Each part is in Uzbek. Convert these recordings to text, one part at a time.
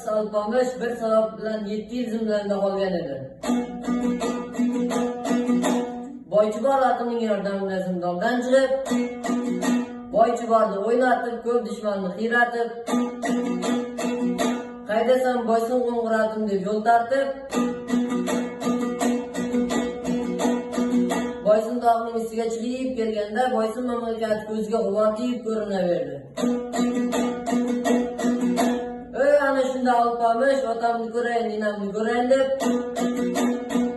Salpamış bir sabab bilan 700 zimlarında qolgan edi. Boychibor atining yordamida zindondan chiqib, Boychiborni o'ynatib, ko'p dushmanni qiyratib, qaydasan Boysun qo'ng'iratim deb yo'l tartib, Boysun tog'ining ustiga chiqib kelganda Boysun mamlakati ko'zga quvonib ko'rinaverdi. Ana shunda Alpamış otamni ko'rayin, ninamni ko'rayin deb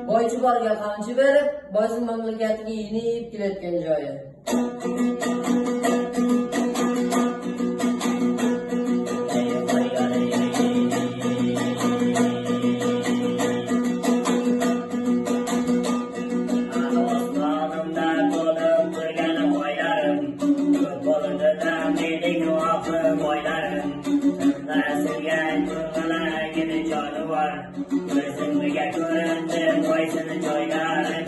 Boychiborga qamchi berib, Boysun mamlakatiga inib kelayotgan joyi. Gözümüge göründü Boysun'un joyları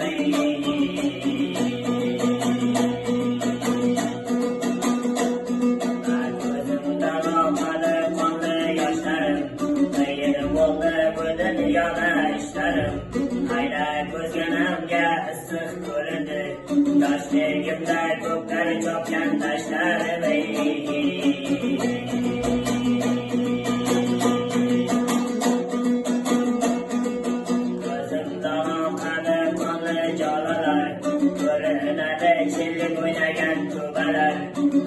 gözümde olmadı kanlı yaşlarım, yerim oldu bu dünyada işlerim. Hayra gözgenimge ıslık göründü, taşlarımda kökleri çoktan taşlarım. Çillik oynagan tubalar,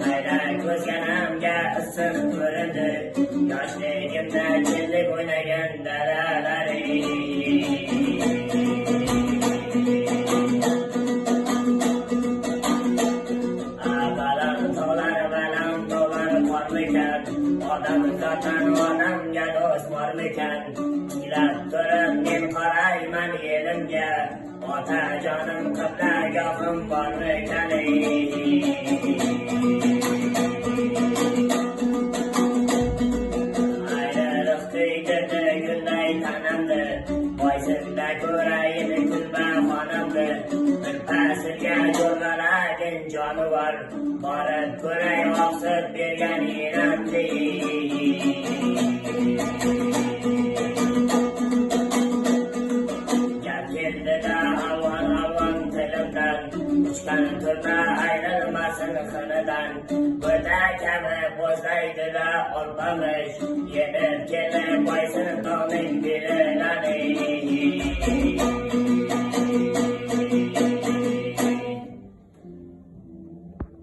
hayra ko'zganimga issiq ko'rindi, yoshligimda çillik oynagan daralar. Baland tog'lar bormikan, odam zotan odamga do'st bormikan, ilab turib men qarayman yelimga, otajonim qiblagohim bormikan. Ayriliq tuydirdi gulday tanamdi, Boysunda ko'rayin kulba xonamdi, bir faslga jo'rg'alagin jonivor, borib ko'ray oqsib bergan inamdi. Uçkan turna ayrılmasın xinidan, Bo'da kabi bo'zlaydi-da Alpamış, yetib kelib Boysun tog'ining belilari.